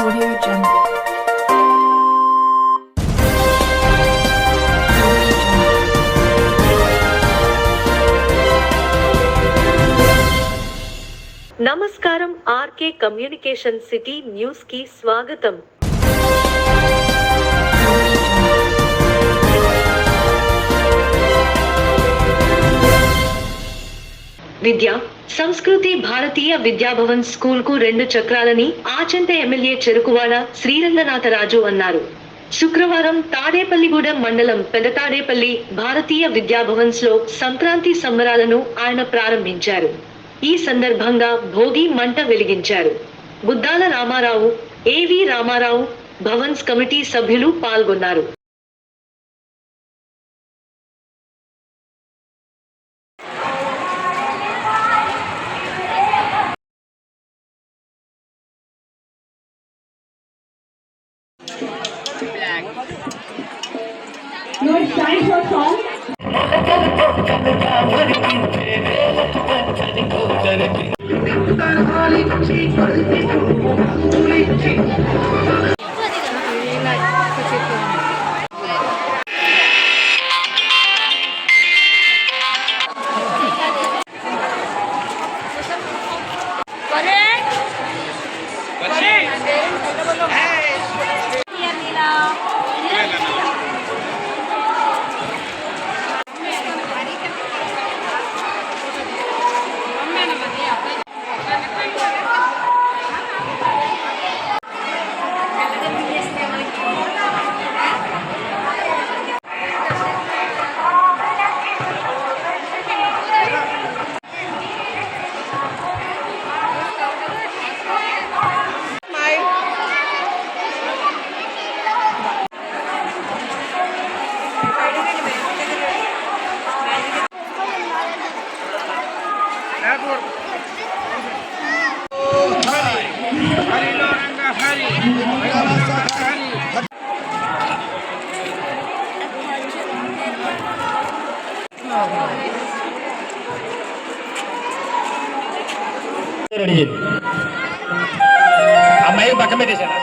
Audio Jungle. నమస్కారం RK communication city news కి స్వాగతం. విద్య సంస్కృతి భారతీయ విద్యాభవన్ స్కూల్ కు 2 చక్రాలని ఆచంట ఎమ్మెల్యే చెరుకువాడ శ్రీరంగనాథరాజు అన్నారు. శుక్రవారం తాడేపల్లిగూడెం మండలం పెదతాడేపల్లి భారతీయ విద్యాభవన్స్ లో సంక్రాంతి సంబరాలను ఆయన ప్రారంభించారు. ఈ సందర్భంగా భోగి మంట వెలిగించారు. బుద్దాల రామారావు, ఏవి రామారావు భవన్స్ కమిటీ సభ్యులు పాల్గొన్నారు. No, it's time for song. అమ్మాయి పక్క పెట్టేశాను.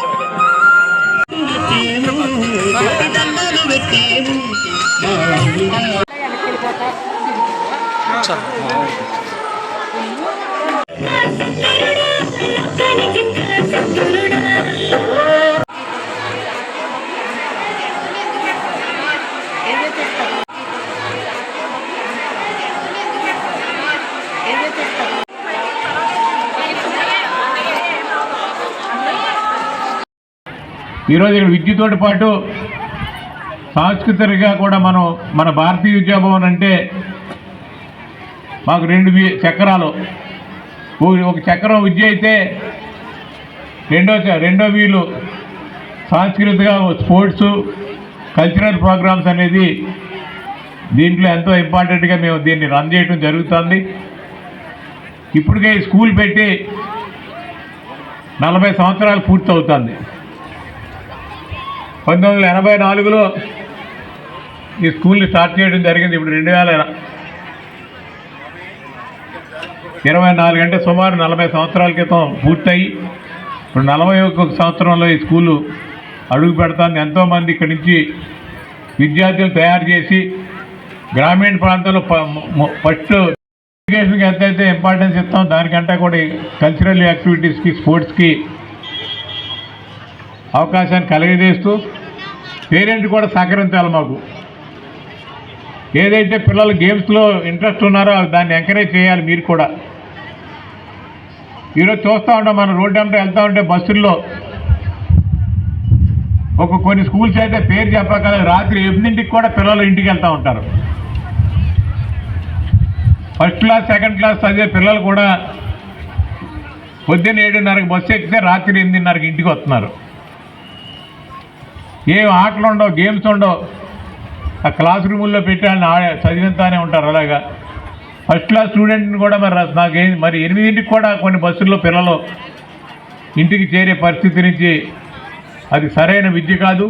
ఈరోజు ఇక్కడ విద్యుత్తో పాటు సాంస్కృతికంగా కూడా మన భారతీయ విద్యాభవన్ అంటే మాకు 2 చక్రాలు, ఒక చక్రం విద్య అయితే రెండో వీలు సాంస్కృతిక స్పోర్ట్స్ కల్చరల్ ప్రోగ్రామ్స్ అనేది దీంట్లో ఎంతో ఇంపార్టెంట్గా మేము దీన్ని రన్ చేయడం జరుగుతుంది. ఇప్పటికే స్కూల్ పెట్టి 40 సంవత్సరాలు పూర్తవుతుంది. 1984లో ఈ స్కూల్ని స్టార్ట్ చేయడం జరిగింది. ఇప్పుడు 2024 అంటే సుమారు 40 సంవత్సరాల క్రితం పూర్తయి ఇప్పుడు 41వ సంవత్సరంలో ఈ స్కూలు అడుగు పెడుతుంది. ఎంతోమంది ఇక్కడి నుంచి విద్యార్థులు తయారు చేసి గ్రామీణ ప్రాంతంలో ఫస్ట్ ఎడ్యుకేషన్కి ఎంతైతే ఇంపార్టెన్స్ ఇస్తాం దానికంటే కూడా కల్చరల్ యాక్టివిటీస్కి స్పోర్ట్స్కి అవకాశాన్ని కలిగజేస్తూ పేరెంట్ కూడా సహకరించాలి. మాకు ఏదైతే పిల్లలు గేమ్స్లో ఇంట్రెస్ట్ ఉన్నారో దాన్ని ఎంకరేజ్ చేయాలి. మీరు కూడా ఈరోజు చూస్తూ ఉంటాం, మనం రోడ్డు వెంట వెళ్తూ ఉంటే బస్సుల్లో కొన్ని స్కూల్స్ అయితే పేరు చెప్పక రాత్రి 8ంటికి కూడా పిల్లలు ఇంటికి వెళ్తూ ఉంటారు. ఫస్ట్ క్లాస్ సెకండ్ క్లాస్ చదివే పిల్లలు కూడా పొద్దున్న 7:30కి బస్సు ఎక్కితే రాత్రి 8:30కి ఇంటికి వస్తున్నారు. ఏం ఆటలు ఉండవు, గేమ్స్ ఉండవు. ఆ క్లాస్ రూముల్లో పెట్టాలని చదివిస్తానే ఉంటారు. అలాగా ఫస్ట్ క్లాస్ స్టూడెంట్ని కూడా మరి 8ంటికి కూడా కొన్ని బస్సుల్లో పిల్లలు ఇంటికి చేరే పరిస్థితి నుంచి అది సరైన విద్య కాదు.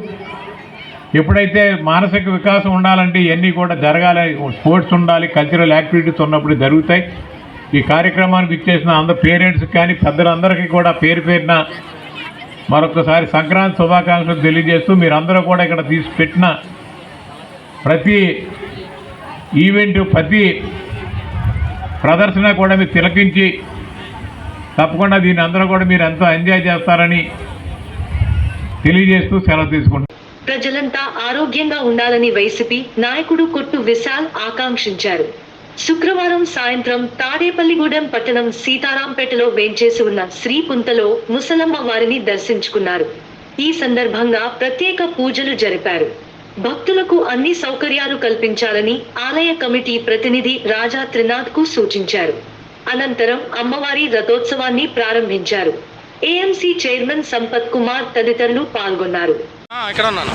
ఎప్పుడైతే మానసిక వికాసం ఉండాలంటే ఇవన్నీ కూడా జరగాలి, స్పోర్ట్స్ ఉండాలి, కల్చరల్ యాక్టివిటీస్ ఉన్నప్పుడు జరుగుతాయి. ఈ కార్యక్రమానికి ఇచ్చేసిన అందరు పేరెంట్స్ కానీ పెద్దలందరికీ కూడా పేరు పేరున మరొకసారి సంక్రాంతి శుభాకాంక్షలు తెలియజేస్తూ మీరందరూ కూడా ఇక్కడ పెట్టిన ప్రతి ఈవెంట్ ప్రతి ప్రదర్శన కూడా మీరు తిలకించి తప్పకుండా దీన్ని అందరూ కూడా మీరు ఎంతో ఎంజాయ్ చేస్తారని తెలియజేస్తూ సెలవు తీసుకుంటాం. ప్రజలంతా ఆరోగ్యంగా ఉండాలని వైసీపీ నాయకుడు కొట్టు విశాల్ ఆకాంక్షించారు. శుక్రవారం సాయంత్రం తాడేపల్లిగూడెం పట్టణం సీతారాంపేటలో వేంచేసి ఉన్న శ్రీ పుంతలో ముసలమ్మ వారిని దర్శించుకున్నారు. ఈ సందర్భంగా ప్రత్యేక పూజలు జరిపారు. భక్తులకు అన్ని సౌకర్యాలు కల్పించాలని ఆలయ కమిటీ ప్రతినిధి రాజా త్రినాథ్ కు సూచించారు. అనంతరం అమ్మవారి రథోత్సవాన్ని ప్రారంభించారు. ఏఎంసీ చైర్మన్ సంపత్ కుమార్ తదితరులు పాల్గొన్నారు. ఇక్కడ ఉన్నాను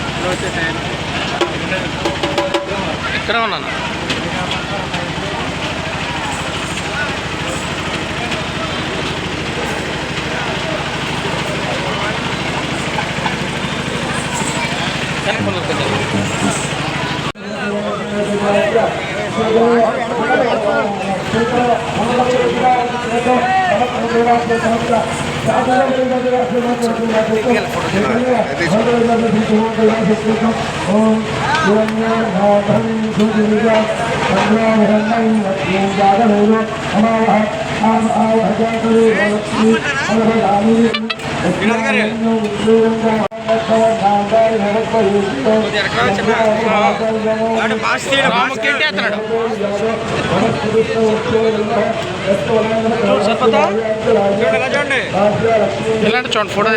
ఇలాంటి చూడండి ఫోటో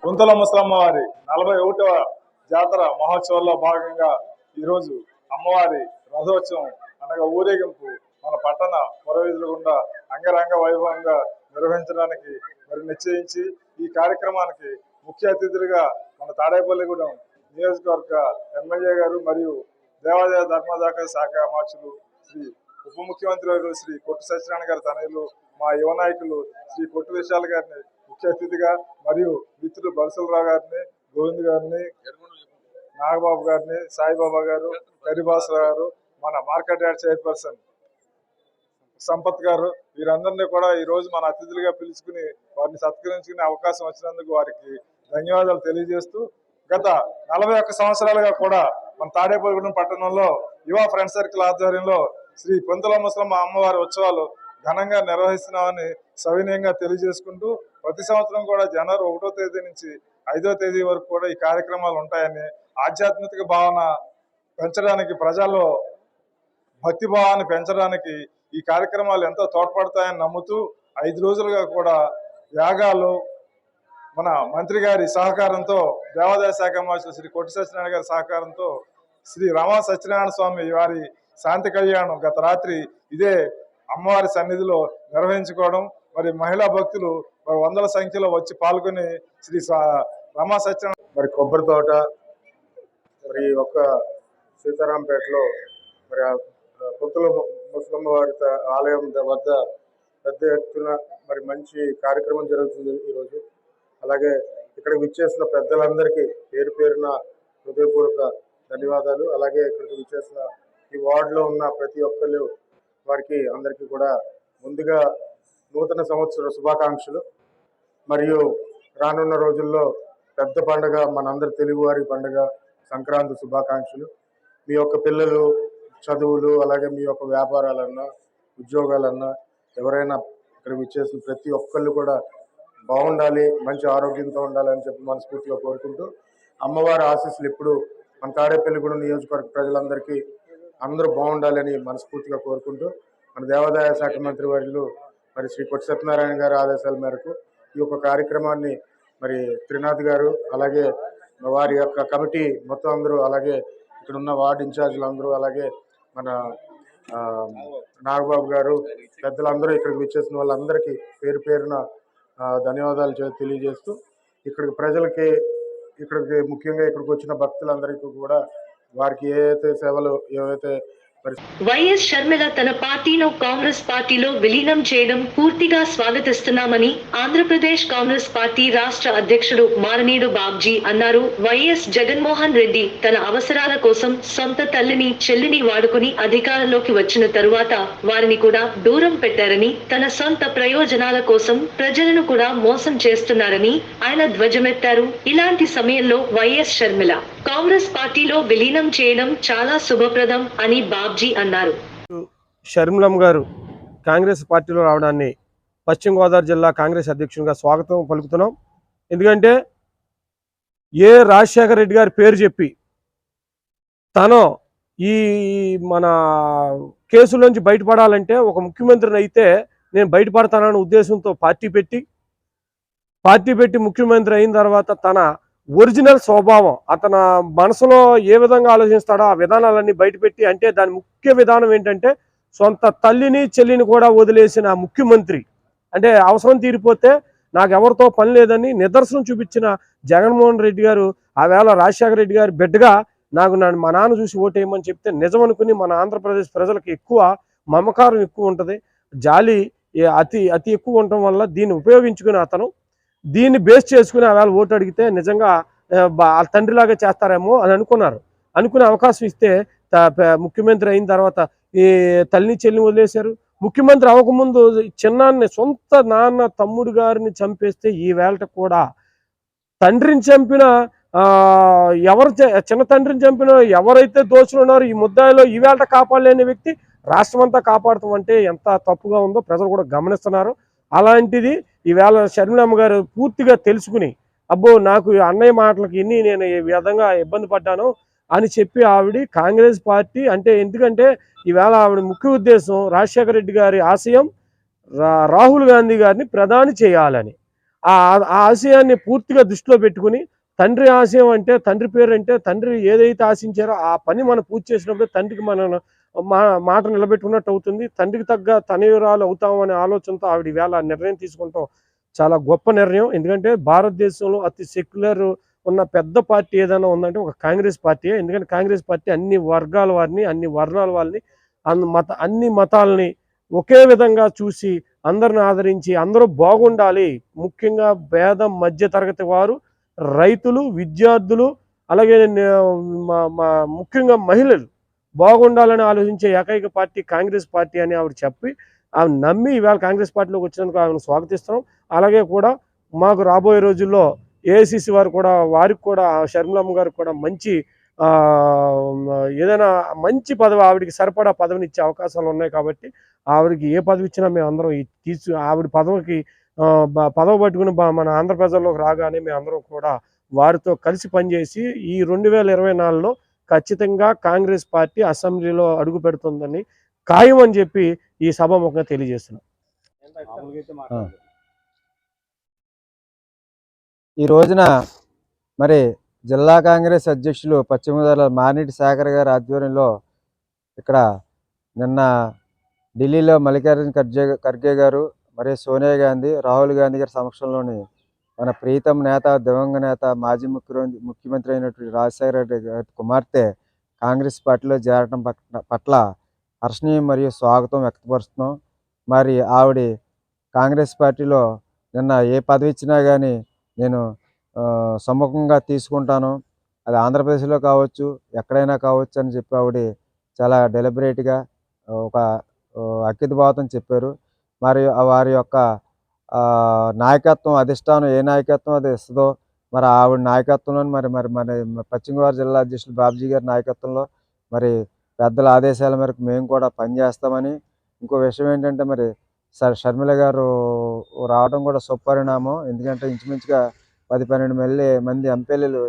పుంతల ముసలమ్మ వారి 41వ జాతర మహోత్సవాల్లో భాగంగా ఈరోజు అమ్మవారి రథోత్సవం అనగా ఊరేగింపు మన పట్టణ పురవీధుల గుండా అంగరంగ వైభవంగా నిర్వహించడానికి మరి నిశ్చయించి ఈ కార్యక్రమానికి ముఖ్య అతిథులుగా మన తాడేపల్లిగూడెం నియోజకవర్గ ఎమ్మెల్యే గారు మరియు దేవాదాయ ధర్మదాయ శాఖ అమాత్యులు శ్రీ ఉప ముఖ్యమంత్రి గారు శ్రీ కొట్టు సత్యనారాయణ గారి తనయులు మా యువ నాయకులు శ్రీ కొట్టు విశాల్ గారిని ముఖ్య అతిథిగా మరియు మిత్రులు బలసలరావు గారిని గోవింద్ గారిని నాగబాబు గారిని సాయిబాబా గారు కరిబాసరావు గారు మన మార్కెట్ యార్డ్ చైర్పర్సన్ సంపత్ గారు వీరందరినీ కూడా ఈ రోజు మన అతిథులుగా పిలుచుకుని వారిని సత్కరించుకునే అవకాశం వచ్చినందుకు వారికి ధన్యవాదాలు తెలియజేస్తూ గత 41 సంవత్సరాలుగా కూడా మన తాడేపల్లిగూడెం పట్టణంలో యువ ఫ్రెండ్ సర్కిల్ ఆధ్వర్యంలో శ్రీ పుంతల ముసలమ్మ అమ్మవారి ఉత్సవాలు ఘనంగా నిర్వహిస్తున్నామని సవినయంగా తెలియజేసుకుంటూ ప్రతి సంవత్సరం కూడా జనవరి 1వ తేదీ నుంచి 5వ తేదీ వరకు కూడా ఈ కార్యక్రమాలు ఉంటాయని ఆధ్యాత్మిక భావన పెంచడానికి ప్రజల్లో భక్తి భావాన్ని పెంచడానికి ఈ కార్యక్రమాలు ఎంతో తోడ్పడతాయని నమ్ముతూ 5 రోజులుగా కూడా యాగాలు మన మంత్రి గారి సహకారంతో దేవాదాయ శాఖ మంత్రి శ్రీ కొట్టి సత్యనారాయణ గారి సహకారంతో శ్రీ రమా సత్యనారాయణ స్వామి వారి శాంతి కళ్యాణం గత రాత్రి ఇదే అమ్మవారి సన్నిధిలో నిర్వహించుకోవడం మరి మహిళా భక్తులు మరి వందల సంఖ్యలో వచ్చి పాల్గొని శ్రీ రమా సత్యనారాయణ మరి కొబ్బరి తోట మరి ఒక్క సీతారాంపేటలో మరి పుంతల ముసలమ్మ వారి ఆలయం వద్ద పెద్ద ఎత్తున మరి మంచి కార్యక్రమం జరుగుతుంది ఈరోజు. అలాగే ఇక్కడికి విచ్చేసిన పెద్దలందరికీ పేరు పేరున హృదయపూర్వక ధన్యవాదాలు. అలాగే ఇక్కడికి విచ్చేసిన ఈ వార్డులో ఉన్న ప్రతి ఒక్కరు వారికి అందరికీ కూడా ముందుగా నూతన సంవత్సర శుభాకాంక్షలు. మరియు రానున్న రోజుల్లో పెద్ద పండుగ మనందరి తెలుగువారి పండుగ సంక్రాంతి శుభాకాంక్షలు. మీ యొక్క పిల్లలు చదువులు, అలాగే మీ యొక్క వ్యాపారాలన్నా, ఉద్యోగాలన్నా, ఎవరైనా ఇక్కడ విచ్చేసిన ప్రతి ఒక్కళ్ళు కూడా బాగుండాలి, మంచి ఆరోగ్యంతో ఉండాలని చెప్పి మనస్ఫూర్తిగా కోరుకుంటూ, అమ్మవారి ఆశీస్సులు ఎప్పుడు మన తాడేపల్లిగూడెం నియోజకవర్గ ప్రజలందరికీ అందరూ బాగుండాలని మనస్ఫూర్తిగా కోరుకుంటూ, మన దేవాదాయ శాఖ మంత్రి వర్యులు మరి శ్రీ కొట్టి సత్యనారాయణ గారి ఆదేశాల మేరకు ఈ యొక్క కార్యక్రమాన్ని మరి త్రినాథ్ గారు, అలాగే వారి యొక్క కమిటీ మొత్తం అందరూ, అలాగే ఇక్కడ ఉన్న వార్డు ఇన్ఛార్జీలు అందరూ, అలాగే మన నాగబాబు గారు, పెద్దలందరూ ఇక్కడికి విచ్చేసిన వాళ్ళందరికీ పేరు పేరున ధన్యవాదాలు తెలియజేస్తూ, ఇక్కడికి ప్రజలకి, ఇక్కడికి ముఖ్యంగా ఇక్కడికి వచ్చిన భక్తులందరికీ కూడా వారికి ఏవైతే సేవలు, ఏవైతే వైఎస్ షర్మిల తన పార్టీను కాంగ్రెస్ పార్టీలో విలీనం చేయడం పూర్తిగా స్వాగతిస్తున్నామని ఆంధ్రప్రదేశ్ కాంగ్రెస్ పార్టీ రాష్ట్ర అధ్యక్షుడు మారనీడు బాబ్జీ అన్నారు. వైఎస్ జగన్మోహన్ రెడ్డి తన అవసరాల కోసం సొంత తల్లిని, చెల్లిని వాడుకుని అధికారంలోకి వచ్చిన తరువాత వారిని కూడా దూరం పెట్టారని, తన సొంత ప్రయోజనాల కోసం ప్రజలను కూడా మోసం చేస్తున్నారని ఆయన ధ్వజమెత్తారు. ఇలాంటి సమయంలో వైఎస్ షర్మిల కాంగ్రెస్ పార్టీలో విలీనం చేయడం చాలా శుభప్రదం అని బాబ్జీ అన్నారు. షర్మిలమ్మ గారు కాంగ్రెస్ పార్టీలో రావడాన్ని పశ్చిమ గోదావరి జిల్లా కాంగ్రెస్ అధ్యక్షునిగా స్వాగతం పలుకుతున్నాం. ఎందుకంటే రాజశేఖర రెడ్డి గారి పేరు చెప్పి తను ఈ మన కేసులోంచి బయటపడాలంటే ఒక ముఖ్యమంత్రిని అయితే నేను బయటపడతానన్న ఉద్దేశంతో పార్టీ పెట్టి ముఖ్యమంత్రి అయిన తర్వాత తన ఒరిజినల్ స్వభావం, అతని మనసులో ఏ విధంగా ఆలోచిస్తాడో ఆ విధానాలన్నీ బయటపెట్టి, అంటే దాని ముఖ్య విధానం ఏంటంటే సొంత తల్లిని, చెల్లిని కూడా వదిలేసిన ముఖ్యమంత్రి. అంటే అవసరం తీరిపోతే నాకు ఎవరితో పని లేదని నిదర్శనం చూపించిన జగన్మోహన్ రెడ్డి గారు ఆవేళ రాజశేఖర రెడ్డి గారి బిడ్డగా మా నాన్న చూసి ఓటేయమని చెప్తే నిజం అనుకుని మన ఆంధ్రప్రదేశ్ ప్రజలకు ఎక్కువ మమకారం ఎక్కువ ఉంటుంది, జాలి అతి ఎక్కువ ఉండటం వల్ల దీన్ని ఉపయోగించుకుని అతను దీన్ని బేస్ చేసుకుని ఆవేళ ఓటు అడిగితే నిజంగా తండ్రిలాగా చేస్తారేమో అని అనుకునే అవకాశం ఇస్తే ముఖ్యమంత్రి అయిన తర్వాత ఈ తల్లిని, చెల్లిని వదిలేశారు. ముఖ్యమంత్రి అవ్వకముందు చిన్నాన్ని, సొంత నాన్న తమ్ముడు గారిని చంపేస్తే ఈ వేళ కూడా తండ్రిని చంపిన చిన్న తండ్రిని చంపిన ఎవరైతే దోషులు ఉన్నారో ఈ ముద్దాయిలో ఈ వేళ కాపాడలేని వ్యక్తి రాష్ట్రమంతా కాపాడతాం అంటే ఎంత తప్పుగా ఉందో ప్రజలు కూడా గమనిస్తున్నారు. అలాంటిది ఈవేళ షర్మిలమ్మ గారు పూర్తిగా తెలుసుకుని, అబ్బో నాకు అన్నయ్య మాటలకి ఇన్ని నేను ఈ విధంగా ఇబ్బంది పడ్డాను అని చెప్పి ఆవిడ కాంగ్రెస్ పార్టీ అంటే, ఎందుకంటే ఈవేళ ఆవిడ ముఖ్య ఉద్దేశం రాజశేఖర రెడ్డి గారి ఆశయం రాహుల్ గాంధీ గారిని ప్రధాని చేయాలని. ఆ ఆశయాన్ని పూర్తిగా దృష్టిలో పెట్టుకుని, తండ్రి ఆశయం అంటే, తండ్రి పేరు అంటే, తండ్రి ఏదైతే ఆశించారో ఆ పని మనం పూర్తి చేసినప్పుడు తండ్రికి మనం మాట నిలబెట్టుకున్నట్టు అవుతుంది. తండ్రికి తగ్గ తనయురాలు అవుతామనే ఆలోచనతో ఆవిడ వేళ నిర్ణయం తీసుకుంటాం చాలా గొప్ప నిర్ణయం. ఎందుకంటే భారతదేశంలో అతి సెక్యులర్ ఉన్న పెద్ద పార్టీ ఏదైనా ఉందంటే ఒక కాంగ్రెస్ పార్టీ. ఎందుకంటే కాంగ్రెస్ పార్టీ అన్ని వర్గాల వారిని, అన్ని వర్ణాల వారిని, అన్ని మతాలని ఒకే విధంగా చూసి అందరిని ఆదరించి అందరూ బాగుండాలి, ముఖ్యంగా పేద మధ్య తరగతి వారు, రైతులు, విద్యార్థులు, అలాగే ముఖ్యంగా మహిళలు బాగుండాలని ఆలోచించే ఏకైక పార్టీ కాంగ్రెస్ పార్టీ అని ఆవిడ చెప్పి ఆమె నమ్మి ఈవేళ కాంగ్రెస్ పార్టీలోకి వచ్చినందుకు ఆమెను స్వాగతిస్తున్నాం. అలాగే కూడా మాకు రాబోయే రోజుల్లో ఏఐసిసి వారు కూడా, వారికి కూడా షర్మిలమ్మ గారికి కూడా మంచి ఏదైనా మంచి పదవి, ఆవిడికి సరిపడా పదవిని ఇచ్చే అవకాశాలు ఉన్నాయి. కాబట్టి ఆవిడకి ఏ పదవి ఇచ్చినా మేము అందరం ఆవిడ పదవికి పదవి పట్టుకుని మన ఆంధ్ర ప్రజల్లోకి రాగానే మేము అందరం కూడా వారితో కలిసి పనిచేసి ఈ 2024లో ఖచ్చితంగా కాంగ్రెస్ పార్టీ అసెంబ్లీలో అడుగు పెడుతుందని ఖాయం అని చెప్పి ఈ సభాముఖంగా తెలియజేస్తున్నాం. ఈ రోజున మరి జిల్లా కాంగ్రెస్ అధ్యక్షులు పశ్చిమ గోదావరి మానిటి శేఖర్ గారి ఆధ్వర్యంలో ఇక్కడ నిన్న ఢిల్లీలో మల్లికార్జున ఖర్గే గారు, మరి సోనియా గాంధీ, రాహుల్ గాంధీ గారి సమక్షంలోని మన ప్రీతం నేత, దివంగత నేత, మాజీ ముఖ్యమంత్రి అయినటువంటి రాజశేఖర రెడ్డి గారి కుమార్తె కాంగ్రెస్ పార్టీలో చేరటం పట్ల హర్షణీయం మరియు స్వాగతం వ్యక్తపరుస్తున్నాం. మరి ఆవిడ కాంగ్రెస్ పార్టీలో నిన్న ఏ పదవి ఇచ్చినా కానీ నేను సముఖంగా తీసుకుంటాను, అది ఆంధ్రప్రదేశ్లో కావచ్చు, ఎక్కడైనా కావచ్చు అని చెప్పి ఆవిడ చాలా డెలిబరేట్గా ఒక అక్కితభావం చెప్పారు. మరి వారి యొక్క నాయకత్వం, అధిష్టానం ఏ నాయకత్వం అది ఇస్తుందో మరి ఆవిడ నాయకత్వంలో మరి మరి మన పశ్చిమ గోదావరి జిల్లా అధ్యక్షులు బాబుజీ గారి నాయకత్వంలో మరి పెద్దల ఆదేశాల మేరకు మేము కూడా పనిచేస్తామని, ఇంకో విషయం ఏంటంటే మరి షర్మిల గారు రావడం కూడా సుపరిణామం. ఎందుకంటే ఇంచుమించుగా 10-12 మంది ఎంపీలు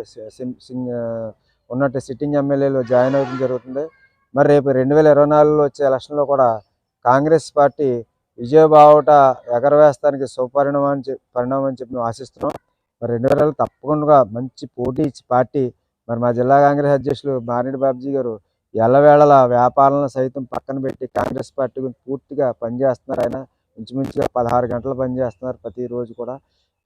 ఉన్నట్టు సిట్టింగ్ ఎమ్మెల్యేలు జాయిన్ అవ్వడం జరుగుతుంది. మరి రేపు 2024లో వచ్చే ఎలక్షన్లో కూడా కాంగ్రెస్ పార్టీ విజయబావుట ఎగరవేస్తానికి పరిణామం అని చెప్పి మేము ఆశిస్తున్నాం. మరి 2024 తప్పకుండా మంచి పోటీ ఇచ్చి పార్టీ మరి మా జిల్లా కాంగ్రెస్ అధ్యక్షులు మారెడ్డి బాబుజీ గారు ఎల్లవేళల వ్యాపారాలను సైతం పక్కన పెట్టి కాంగ్రెస్ పార్టీ గురించి పూర్తిగా పనిచేస్తున్నారు. ఆయన ఇంచుమించుగా 16 గంటలు పనిచేస్తున్నారు ప్రతిరోజు కూడా.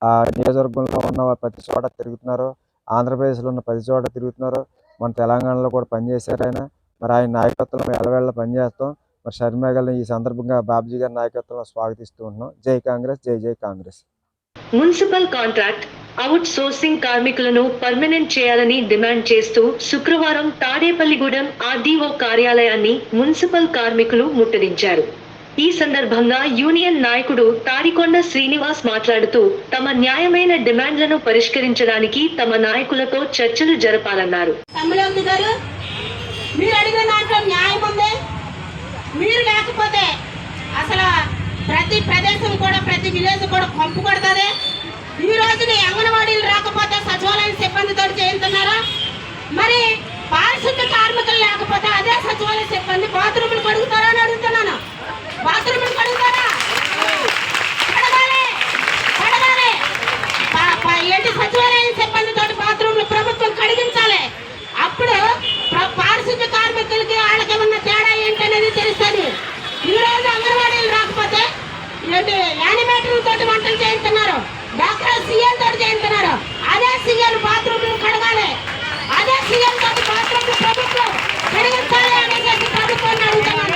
ఆ నియోజకవర్గంలో ఉన్న ప్రతి చోట తిరుగుతున్నారు, ఆంధ్రప్రదేశ్లో ఉన్న ప్రతి చోట తిరుగుతున్నారు, మన తెలంగాణలో కూడా పనిచేశారు ఆయన. మరి ఆయన నాయకత్వంలో ఎల్లవేళ పనిచేస్తాం. మరి షర్మిల గారిని ఈ సందర్భంగా బాబుజీ గారి నాయకత్వంలో స్వాగతిస్తూ ఉంటున్నాం. జై కాంగ్రెస్, జై జై Congress. Municipal contract out sourcing కార్మికులను పర్మనెంట్ చేయాలని డిమాండ్ చేస్తూ శుక్రవారం తాడేపల్లిగూడెం ఆర్డీఓ కార్యాలయాన్ని మున్సిపల్ కార్మికులు ముట్టడించారు. ఈ సందర్భంగా యూనియన్ నాయకుడు తాడికొండ శ్రీనివాస్ మాట్లాడుతూ తమ న్యాయమైన డిమాండ్లను పరిష్కరించడానికి తమ నాయకులతో చర్చలు జరపాలన్నారు. మీరు లేకపోతే అసలు ప్రతి ప్రదేశం కూడా ప్రతి విలేజ్ కూడా పంపు కొడుతుంది. ఈ రోజుని అంగన్వాడీలు రాకపోతే సచివాలయం సిబ్బందితో చేయించున్నారా? మరి పారిశుద్ధ కార్మికులు లేకపోతే అదే సచివాలయ సిబ్బంది బాత్రూములు కడుగుతారా అని అడుగుతున్నాను. బాత్రూములు కడుగుతారా? కడగాలి. ఏంటి సచివాలయం సిబ్బందితో బాత్రూములు ప్రభుత్వం కడిగించాలి. అప్పుడు పారిశుద్ధ కార్మికులకి వాళ్ళకి ఉన్న తేడా ఏంటనేది తెలుస్తుంది. ఈ రోజు అంగన్వాడీలు రాకపోతే ఏంటి యానిమేటర్ తోటి వంటలు చేయించున్నారు, డాక్టర్ సీఎం తోటి చేయించున్నారు. అదే సీఎం బాత్రూమ్లు కడగాలి, అదే సీఎం తోటి బాత్రూమ్లు ప్రభుత్వం కడిగించాలి అనేది ప్రభుత్వాన్ని అడుగుతున్నారు.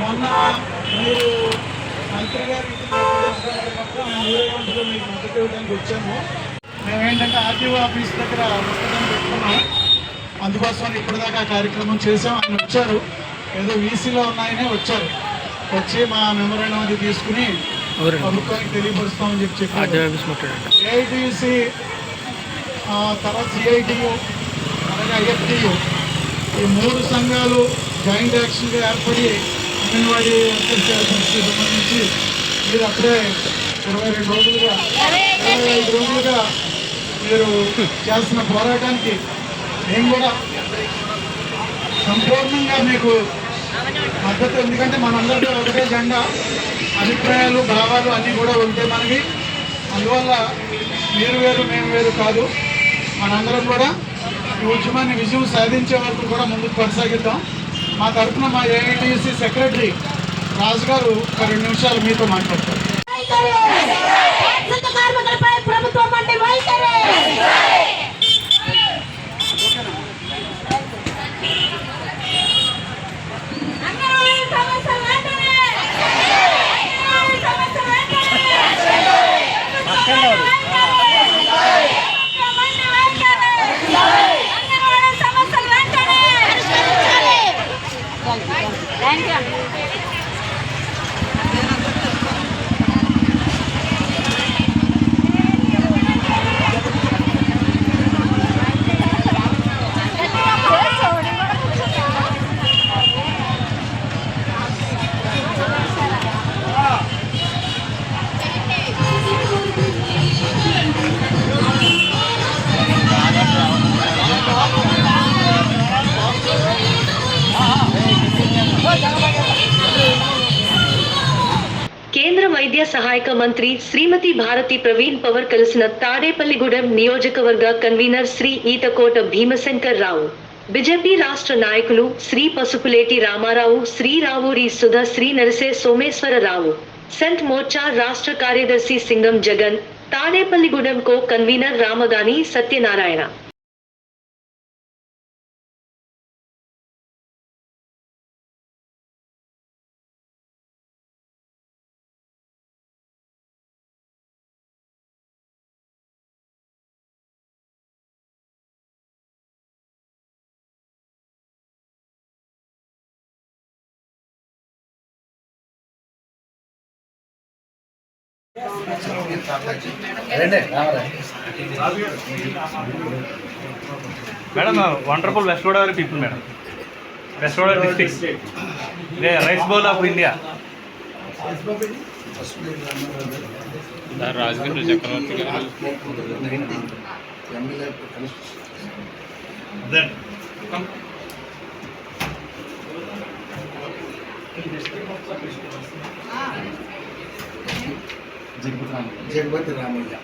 మొన్న మీరు మంత్రి గారు మీకు మద్దతు ఇవ్వడానికి వచ్చాము. మేమేంటంటే ఆర్టీఓ ఆఫీస్ దగ్గర పుస్తకం పెట్టుకున్నాం. అందుకోసం ఇప్పటిదాకా కార్యక్రమం చేసాం. ఆయన వచ్చారు, ఏదో వీసీలో ఉన్నాయనే వచ్చారు. వచ్చి మా మెమోరాండం అది తీసుకుని ప్రభుత్వానికి తెలియపరుస్తామని చెప్పారు. ఏఐటీసీ తర్వాత సిఐటియు అలాగే ఐఎఫ్టియు ఈ 3 సంఘాలు జాయింట్ యాక్షన్గా ఏర్పడి అంగన్వాడీ సంస్థకి సంబంధించి మీరు అప్పుడే 25 రోజులుగా మీరు చేస్తున్న పోరాటానికి మేము కూడా సంపూర్ణంగా మీకు మద్దతు. ఎందుకంటే మనందరికీ ఒకటే జెండా, అభిప్రాయాలు భావాలు అన్నీ కూడా ఉంటాయి మనకి. అందువల్ల మీరు వేరు మేము వేరు కాదు, మనందరం కూడా ఈ ఉద్యమాన్ని విజయం సాధించే వరకు కూడా ముందుకు కొనసాగిద్దాం. మా తరఫున మా ఏఐటీసీ సెక్రటరీ రాజు గారు 2 నిమిషాలు మీతో మాట్లాడతారు. కేంద్ర వైద్య సహాయక మంత్రి శ్రీమతి భారతి ప్రవీణ్ పవర్ కలిసిన తాడేపల్లిగూడెం నియోజకవర్గ కన్వీనర్ శ్రీ ఈతకోట భీమశంకర్ రావు, బీజేపీ రాష్ట్ర నాయకులు శ్రీ పసుపులేటి రామారావు, శ్రీ రావూరి సుధా, శ్రీ నరసే సోమేశ్వరరావు, సెంట్ మోర్చా రాష్ట్ర కార్యదర్శి Singam Jagan, Tadepalligudem co convener Ramagani Satyanarayana. Madam wonderful west Godavari people madam, west Godavari district, rice bowl of India. Rajagiri Chakravarthi గారు జగపతి రామయ్య.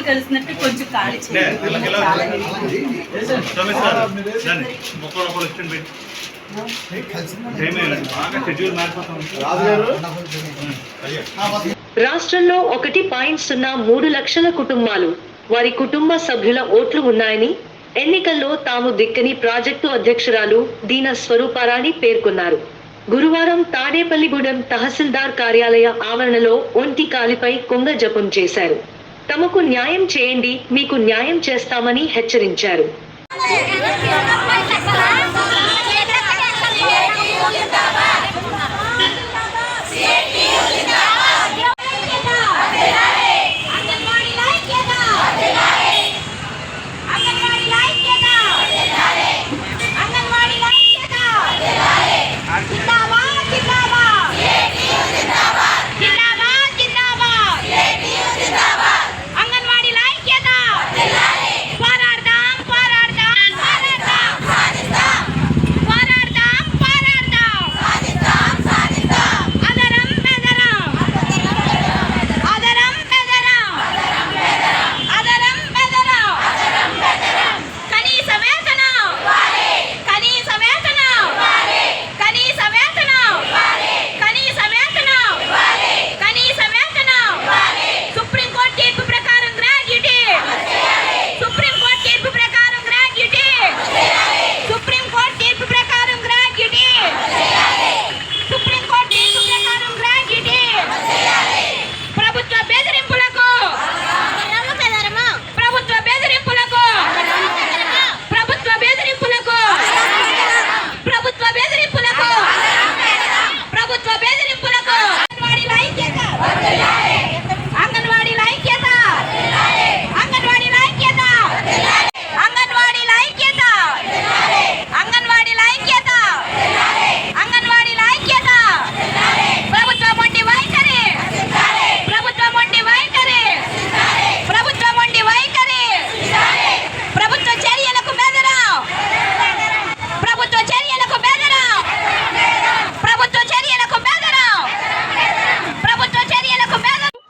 కలిసినట్టు కొంచెం ఖాళీ రాష్ట్రంలో 1.03 లక్షల కుటుంబాలు వారి కుటుంబ సభ్యుల ఓట్లు ఉన్నాయని ఎన్నికల్లో తాము దిక్కని ప్రాజెక్టు అధ్యక్షురాలు దీన స్వరూపారాణి పేర్కొన్నారు. గురువారం తాడేపల్లిగూడెం తహసీల్దార్ కార్యాలయ ఆవరణలో ఒంటి కాలిపై కుంగ జపం చేశారు. తమకు న్యాయం చేయండి, మీకు న్యాయం చేస్తామని హెచ్చరించారు.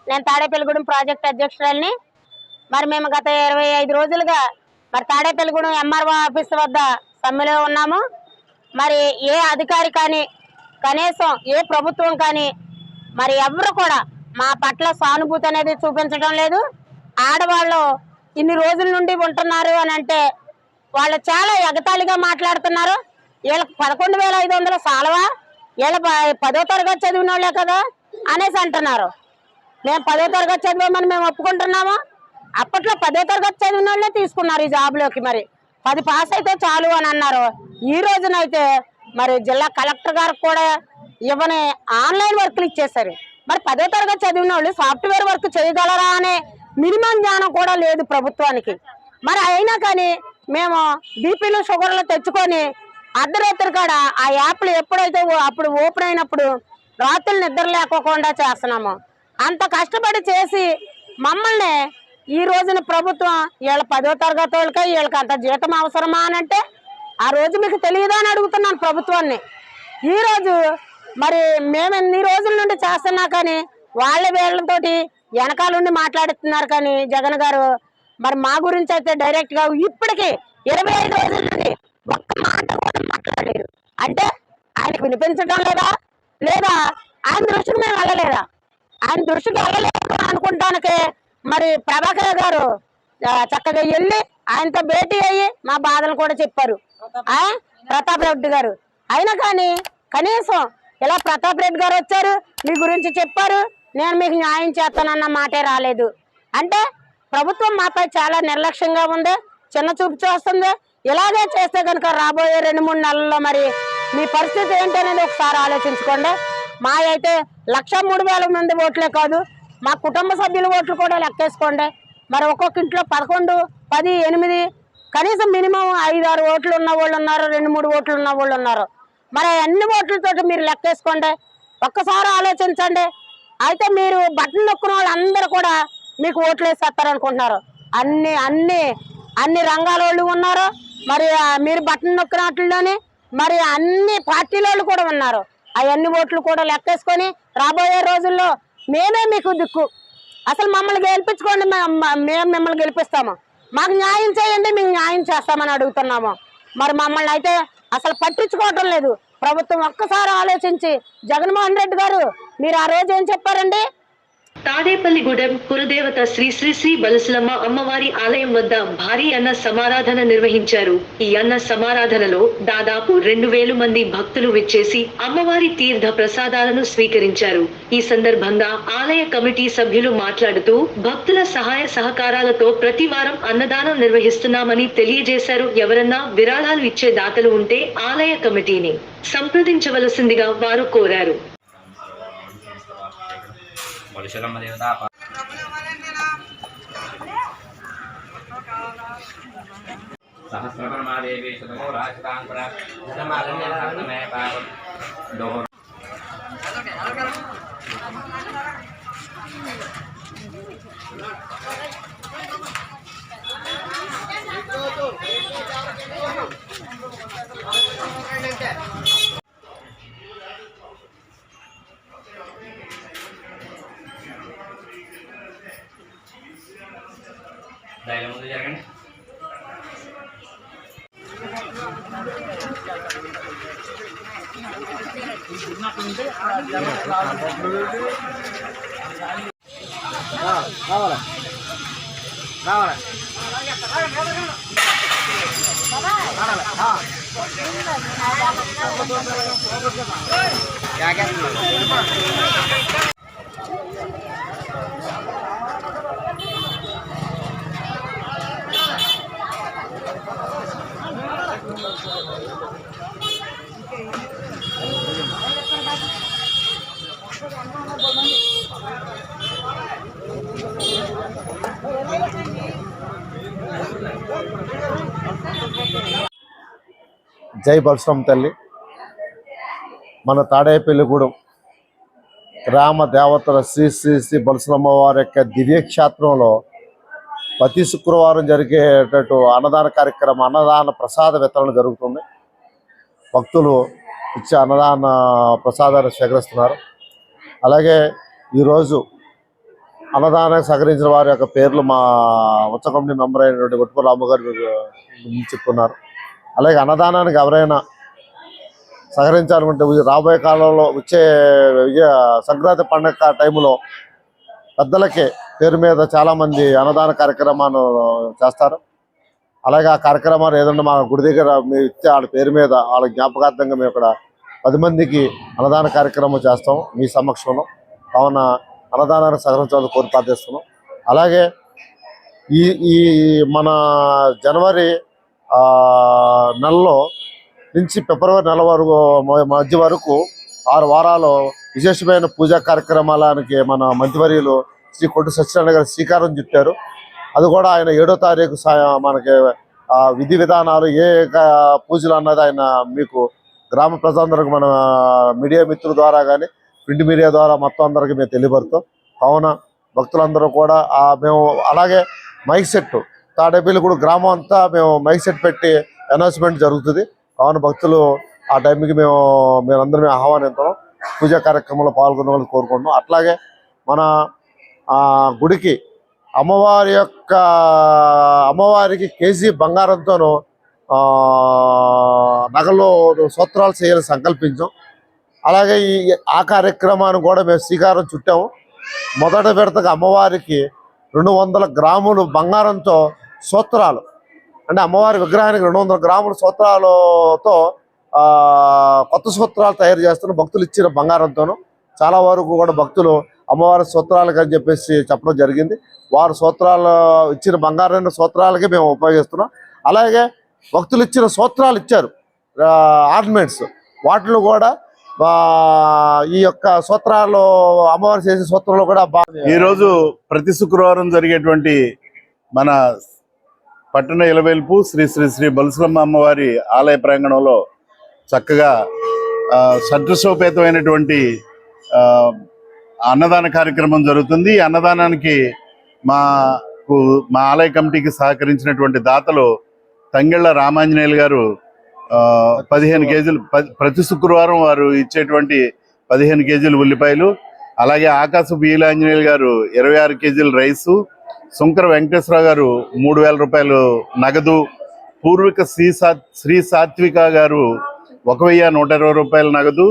నేను తాడేపల్లిగూడెం ప్రాజెక్ట్ అధ్యక్షురాలిని. మరి మేము గత 25 రోజులుగా మరి తాడేపల్లిగూడెం ఎంఆర్ఓ ఆఫీస్ వద్ద సమ్మెలో ఉన్నాము. మరి ఏ అధికారి కానీ కనీసం ఏ ప్రభుత్వం కానీ మరి ఎవరు కూడా మా పట్ల సానుభూతి అనేది చూపించడం లేదు. ఆడవాళ్ళు ఇన్ని రోజుల నుండి ఉంటున్నారు అని అంటే వాళ్ళు చాలా ఎగతాళిగా మాట్లాడుతున్నారు. వీళ్ళకి 11,500 సాలవా, వీళ్ళ 10వ తరగతి చదివిన వాళ్ళే కదా అనేసి అంటున్నారు. మేము 10వ తరగతి చదివామని మేము ఒప్పుకుంటున్నాము. అప్పట్లో 10వ తరగతి చదివిన వాళ్ళే తీసుకున్నారు ఈ జాబ్లోకి. మరి 10 పాస్ అయితే చాలు అని అన్నారు. ఈ రోజునైతే మరి జిల్లా కలెక్టర్ గారికి కూడా ఇవ్వని ఆన్లైన్ వర్క్లు ఇచ్చేశారు. మరి 10వ తరగతి చదివిన వాళ్ళు సాఫ్ట్వేర్ వర్క్ చేయగలరా అనే మినిమం జ్ఞానం కూడా లేదు ప్రభుత్వానికి. మరి అయినా కానీ మేము బీపీలు షుగర్లు తెచ్చుకొని అర్ధరాత్రి కాడ ఆ యాప్లు ఎప్పుడైతే అప్పుడు ఓపెన్ అయినప్పుడు రాత్రులు నిద్ర లేకోకుండా చేస్తున్నాము. అంత కష్టపడి చేసి మమ్మల్ని ఈ రోజున ప్రభుత్వం వీళ్ళ 10వ తరగతి వాళ్ళకే వీళ్ళకి అంత జీతం అవసరమా అని అంటే ఆ రోజు మీకు తెలియదా అని అడుగుతున్నాను ప్రభుత్వాన్ని. ఈరోజు మరి మేము ఎన్ని రోజుల నుండి చేస్తున్నా కానీ వాళ్ళ వీళ్ళతోటి వెనకాలండి మాట్లాడుతున్నారు. కానీ జగన్ గారు మరి మా గురించి అయితే డైరెక్ట్ గా ఇప్పటికి 25 రోజుల నుండి ఒక్క మాట కూడా మాట్లాడలేదు. అంటే ఆయనకు వినిపించడం లేదా ఆయన దృష్టికి మేము వెళ్ళలేదా? ఆయన దృష్టికి వెళ్ళలేదు అనుకుంటానికి మరి ప్రభాకర్ గారు చక్కగా వెళ్ళి ఆయనతో భేటీ అయ్యి మా బాధలు కూడా చెప్పారు ప్రతాప్ రెడ్డి గారు. అయినా కానీ కనీసం ఇలా ప్రతాప్ రెడ్డి గారు వచ్చారు, మీ గురించి చెప్పారు, నేను మీకు న్యాయం చేస్తానన్న మాటే రాలేదు. అంటే ప్రభుత్వం మాపై చాలా నిర్లక్ష్యంగా ఉంది, చిన్న చూపు చూస్తుంది. ఇలాగే చేస్తే కనుక రాబోయే 2-3 నెలల్లో మరి మీ పరిస్థితి ఏంటనేది ఒకసారి ఆలోచించుకోండి. మా అయితే 1,03,000 మంది ఓట్లే కాదు, మా కుటుంబ సభ్యుల ఓట్లు కూడా లెక్కేసుకోండి. మరి ఒక్కొక్క ఇంట్లో 11, 10, 8 కనీసం మినిమం 5-6 ఓట్లు ఉన్న వాళ్ళు ఉన్నారు, 2-3 ఓట్లు ఉన్న వాళ్ళు ఉన్నారు. మరి అన్ని ఓట్లతో మీరు లెక్కేసుకోండి, ఒక్కసారి ఆలోచించండి. అయితే మీరు బటన్ నొక్కున్న వాళ్ళందరూ కూడా మీకు ఓట్లు వేసేస్తారనుకుంటున్నారు. అన్ని రంగాల వాళ్ళు ఉన్నారు. మరి మీరు బటన్ నొక్కినట్లులోనే మరి అన్ని పార్టీల వాళ్ళు కూడా ఉన్నారు. అవన్నీ ఓట్లు కూడా లెక్కేసుకొని రాబోయే రోజుల్లో మేమే మీకు దిక్కు. అసలు మమ్మల్ని గెలిపించుకోండి, మేము మిమ్మల్ని గెలిపిస్తాము. మాకు న్యాయం చేయండి, మేము న్యాయం చేస్తామని అడుగుతున్నాము. మరి మమ్మల్ని అయితే అసలు పట్టించుకోవటం లేదు ప్రభుత్వం. ఒక్కసారి ఆలోచించి జగన్మోహన్ రెడ్డి గారు మీరు ఆ రోజు ఏం చెప్పారండి? తాడేపల్లిగూడెం కులదేవత శ్రీ శ్రీ శ్రీ బలసులమ్మ అమ్మవారి ఆలయం వద్ద భారీ అన్న సమారాధన నిర్వహించారు. ఈ అన్న సమారాధనలో దాదాపు 2,000 మంది భక్తులు విచ్చేసి అమ్మవారి తీర్థ ప్రసాదాలను స్వీకరించారు. ఈ సందర్భంగా ఆలయ కమిటీ సభ్యులు మాట్లాడుతూ భక్తుల సహాయ సహకారాలతో ప్రతి వారం అన్నదానం నిర్వహిస్తున్నామని తెలియజేశారు. ఎవరన్నా విరాళాలు ఇచ్చే దాతలు ఉంటే ఆలయ కమిటీని సంప్రదించవలసిందిగా వారు కోరారు. బలుశలమ్మ దేవత సహస్రపరమాదేవి శతమో రాజకాంకర శతమాలన్యమే పాపం దోహ దయల ముందు జరగండి. రావాలా జై బలసులమ్మ తల్లి. మన తాడేపల్లిగూడెం గ్రామ దేవతల శ్రీ శ్రీ శ్రీ బలసులమ్మ వారి యొక్క దివ్యక్షేత్రంలో ప్రతి శుక్రవారం జరిగేటట్టు అన్నదాన కార్యక్రమం, అన్నదాన ప్రసాద వితరణ జరుగుతుంది. భక్తులు ఇచ్చే అన్నదాన ప్రసాదాన్ని స్వీకరిస్తున్నారు. అలాగే ఈరోజు అన్నదానానికి సహకరించిన వారి యొక్క పేర్లు మా ఉత్సవ కమిటీ మెంబర్ అయినటువంటి గొట్టుపల్లి రామ్మగారు చెప్తున్నారు. అలాగే అన్నదానానికి ఎవరైనా సహకరించాలనుకుంటే రాబోయే కాలంలో వచ్చే సంక్రాంతి పండుగ టైంలో పెద్దలకే పేరు మీద చాలామంది అన్నదాన కార్యక్రమాలు చేస్తారు. అలాగే ఆ కార్యక్రమాలు ఏదన్నా మా గుడి దగ్గర మేము ఇస్తే వాళ్ళ పేరు మీద వాళ్ళ జ్ఞాపకార్థంగా మేము ఇక్కడ 10 మందికి అన్నదాన కార్యక్రమం చేస్తాం మీ సమక్షంలో. కావున అన్నదానానికి సహకరించాలని కోరి ప్రార్థిస్తున్నాం. అలాగే ఈ మన జనవరి నెలలో నుంచి ఫిబ్రవరి నెల వరకు మధ్య వరకు 6 వారాలు విశేషమైన పూజా కార్యక్రమాలకి మన మంత్రివర్యులు శ్రీ కొట్టు సత్యనారాయణ గారు శ్రీకారం చుట్టారు. అది కూడా ఆయన 7వ తారీఖు మనకి విధి విధానాలు ఏ పూజలు అన్నది ఆయన మీకు గ్రామ ప్రజలందరికీ మన మీడియా మిత్రుల ద్వారా కానీ ప్రింట్ మీడియా ద్వారా మొత్తం అందరికీ మేము తెలియపరుస్తాం. కావున భక్తులందరూ కూడా మేము అలాగే మైక్ సెట్ తాడేపల్లిగూడెం గ్రామం అంతా మేము మైక్ సెట్ పెట్టి అనౌన్స్మెంట్ జరుగుతుంది. కావున భక్తులు ఆ టైంకి మేమందరం ఆహ్వానిస్తాం. పూజా కార్యక్రమంలో పాల్గొనాలని కోరుకుంటున్నాం. అట్లాగే మన గుడికి అమ్మవారికి కేజీ బంగారంతోనూ నగలు సూత్రాలు చేయాలని సంకల్పించాం. అలాగే ఆ కార్యక్రమాన్ని కూడా మేము శ్రీకారం చుట్టాము. మొదట విడతగా అమ్మవారికి 200 గ్రాములు బంగారంతో సూత్రాలు, అంటే అమ్మవారి విగ్రహానికి 200 గ్రాముల సూత్రాలతో కొత్త సూత్రాలు తయారు చేస్తున్న భక్తులు ఇచ్చిన బంగారంతోనూ చాలా వరకు కూడా భక్తులు అమ్మవారి సూత్రాలకు అని చెప్పేసి చెప్పడం జరిగింది. వారు సూత్రాలు ఇచ్చిన బంగారైన సూత్రాలకే మేము ఉపయోగిస్తున్నాం. అలాగే భక్తులు ఇచ్చిన సూత్రాలు ఇచ్చారు, ఆర్నమెంట్స్, వాటిలో కూడా ఈ యొక్క సూత్రాలు అమ్మవారు చేసే సూత్రంలో కూడా ఈరోజు ప్రతి శుక్రవారం జరిగేటువంటి మన పట్టణ ఇలవేల్పు శ్రీ శ్రీ శ్రీ బలుసులమ్మ అమ్మవారి ఆలయ ప్రాంగణంలో చక్కగా షడ్రసోపేతమైనటువంటి అన్నదాన కార్యక్రమం జరుగుతుంది. ఈ అన్నదానానికి మా ఆలయ కమిటీకి సహకరించినటువంటి దాతలు తంగెళ్ళ రామాంజనేయులు గారు 15 కేజీలు, ప్రతి శుక్రవారం వారు ఇచ్చేటువంటి 15 కేజీలు ఉల్లిపాయలు, అలాగే ఆకాశ బీలాంజనేయులు గారు 26 కేజీలు రైసు, శంకర వెంకటేశ్వరరావు గారు 3000 రూపాయలు నగదు, పూర్విక శ్రీ సాత్విక గారు 1120 రూపాయలు నగదు,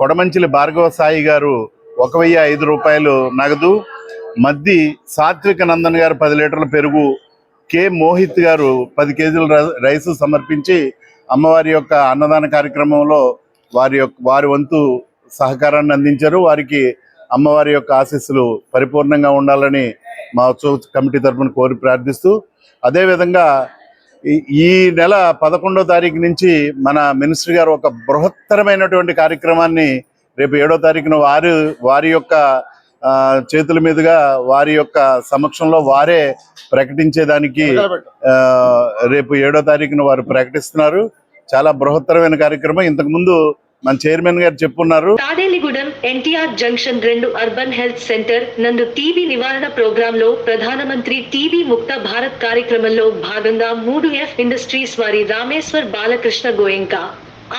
కొడమంచిలి భార్గవ సాయి గారు 1005 రూపాయలు నగదు, మద్ది సాత్విక నందన్ గారు 10 లీటర్ల పెరుగు, కె మోహిత్ గారు 10 కేజీల రైసు సమర్పించి అమ్మవారి యొక్క అన్నదాన కార్యక్రమంలో వారి వంతు సహకారాన్ని అందించారు. వారికి అమ్మవారి యొక్క ఆశీస్సులు పరిపూర్ణంగా ఉండాలని మా ఉత్సవ కమిటీ తరఫున కోరి ప్రార్థిస్తూ, అదేవిధంగా ఈ నెల 11వ తారీఖు నుంచి మన మినిస్టర్ గారు ఒక బృహత్తరమైనటువంటి కార్యక్రమాన్ని రేపు 7వ తారీఖున వారి యొక్క చేతుల మీదుగా వారి యొక్క సమక్షంలో వారే ప్రకటించేదానికి రేపు 7వ తారీఖున వారు ప్రకటిస్తున్నారు. చాలా బృహత్తరమైన కార్యక్రమం. ఇంతకు ముందు మన చైర్మన్ గారు చెప్పున్నారు. Tadepalligudem NTR junction 2 urban health centre నందు టీబీ నివారణ ప్రోగ్రాంలో ప్రధానమంత్రి టీబీ ముక్త భారత్ కార్యక్రమంలో భాగంగా 3F ఇండస్ట్రీస్ వారి రామేశ్వర్ బాలకృష్ణ గోయంకా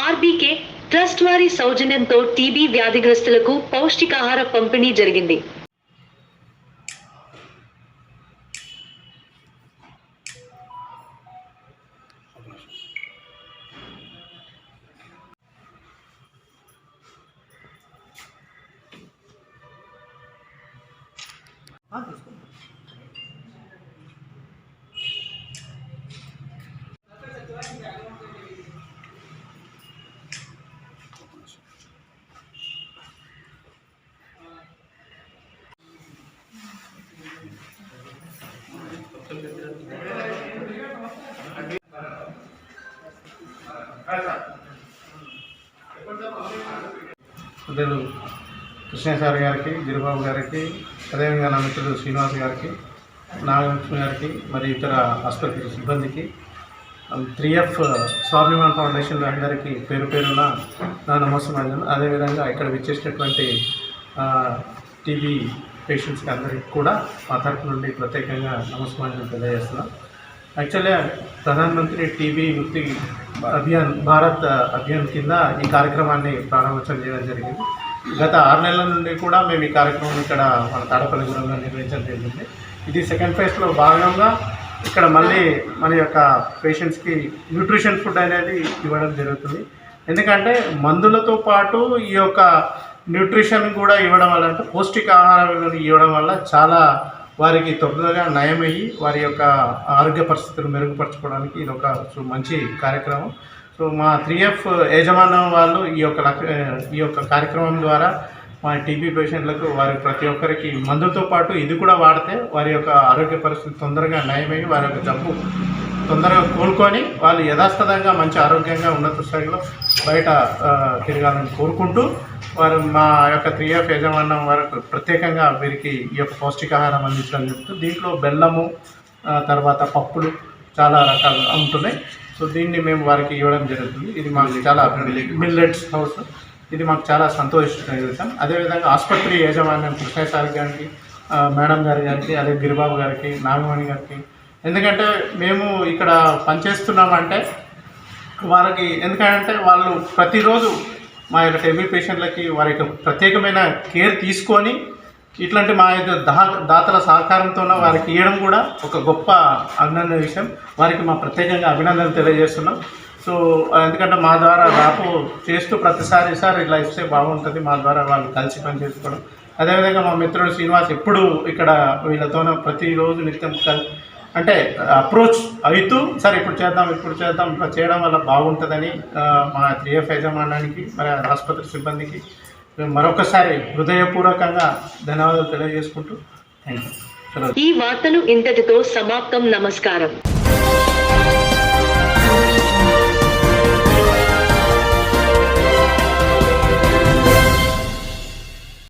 ఆర్బీకే ట్రస్ట్ వారి సౌజన్యంతో టీబీ వ్యాధిగ్రస్తులకు పౌష్టికాహార పంపిణీ జరిగింది. పెద్దలు కృష్ణ సార్ గారికి, గిరిబాబు గారికి, అదేవిధంగా నా మిత్రుడు శ్రీనివాస్ గారికి, నాగలక్ష్మి గారికి, మరి ఇతర ఆసుపత్రి సిబ్బందికి, 3F స్వాభిమాన్ ఫౌండేషన్ అందరికీ పేరు పేరున నా నమస్కారం. అదేవిధంగా ఇక్కడ విచ్చేసినటువంటి టీబీ పేషెంట్స్కి అందరికీ కూడా మా తరఫు నుండి ప్రత్యేకంగా నమస్కారం తెలియజేస్తున్నాం. యాక్చువల్గా ప్రధానమంత్రి టీబీ ముక్తి భారత్ అభియాన్ కింద ఈ కార్యక్రమాన్ని ప్రారంభోత్సవం చేయడం జరిగింది. గత 6 నెలల నుండి కూడా మేము ఈ కార్యక్రమం ఇక్కడ మన తాడేపల్లిగూడెంలో నిర్వహించడం జరిగింది. ఇది సెకండ్ ఫేజ్లో భాగంగా ఇక్కడ మళ్ళీ మన యొక్క పేషెంట్స్కి న్యూట్రిషన్ ఫుడ్ అనేది ఇవ్వడం జరుగుతుంది. ఎందుకంటే మందులతో పాటు ఈ యొక్క న్యూట్రిషన్ కూడా ఇవ్వడం వల్ల, అంటే పౌష్టికాహారాలను ఇవ్వడం వల్ల చాలా వారికి తొందరగా నయమయ్యి వారి యొక్క ఆరోగ్య పరిస్థితులు మెరుగుపరచుకోవడానికి ఇది ఒక మంచి కార్యక్రమం. సో మా 3F యాజమాన్యం వాళ్ళు ఈ యొక్క కార్యక్రమం ద్వారా మా టీబీ పేషెంట్లకు వారి ప్రతి ఒక్కరికి మందులతో పాటు ఇది కూడా వాడితే వారి యొక్క ఆరోగ్య పరిస్థితి తొందరగా నయమయ్యి వారి యొక్క జబ్బు తొందరగా కోలుకొని వాళ్ళు యథాస్థితంగా మంచి ఆరోగ్యంగా ఉన్నత స్థాయిలో బయట తిరగాలని కోరుకుంటూ వారు మా యొక్క 3F యాజమాన్యం వారికి ప్రత్యేకంగా వీరికి ఈ యొక్క పౌష్టికాహారం అందించడం జరుగుతుంది. దీంట్లో బెల్లము, తర్వాత పప్పులు చాలా రకాలు ఉంటున్నాయి. సో దీన్ని మేము వారికి ఇవ్వడం జరుగుతుంది. ఇది మాకు చాలా మిల్లెట్స్ హౌస్, ఇది మాకు చాలా సంతోషిస్తాం. అదేవిధంగా ఆసుపత్రి యాజమాన్యం కృష్ణ సార్ గారికి, మేడం గారికి, అదే గిరిబాబు గారికి, నాగమణి గారికి, ఎందుకంటే మేము ఇక్కడ పనిచేస్తున్నామంటే వాళ్ళకి, ఎందుకంటే వాళ్ళు ప్రతిరోజు మా యొక్క టీబీ పేషెంట్లకి వారి యొక్క ప్రత్యేకమైన కేర్ తీసుకొని ఇట్లాంటి మా యొక్క దాతల సహకారంతో వారికి ఇవ్వడం కూడా ఒక గొప్ప అభినందన విషయం. వారికి మా ప్రత్యేకంగా అభినందనలు తెలియజేస్తున్నాం. సో ఎందుకంటే మా ద్వారా దాపు చేస్తూ ప్రతిసారి సార్ ఇట్లా ఇస్తే బాగుంటుంది, మా ద్వారా వాళ్ళు కలిసి పని చేసుకోవడం. అదేవిధంగా మా మిత్రుడు శ్రీనివాస్ ఎప్పుడు ఇక్కడ వీళ్ళతోనే ప్రతిరోజు నిత్యం అంటే అప్రోచ్ అవుతూ సార్ ఇప్పుడు చేద్దాం ఇట్లా చేయడం వల్ల బాగుంటుందని మా 3F యాజమాన్యానికి, మరి ఆసుపత్రి సిబ్బందికి మేము మరొకసారి హృదయపూర్వకంగా ధన్యవాదాలు తెలియజేసుకుంటూ థ్యాంక్ యూ. ఈ వార్తలు ఇంతటితో సమాప్తం. నమస్కారం.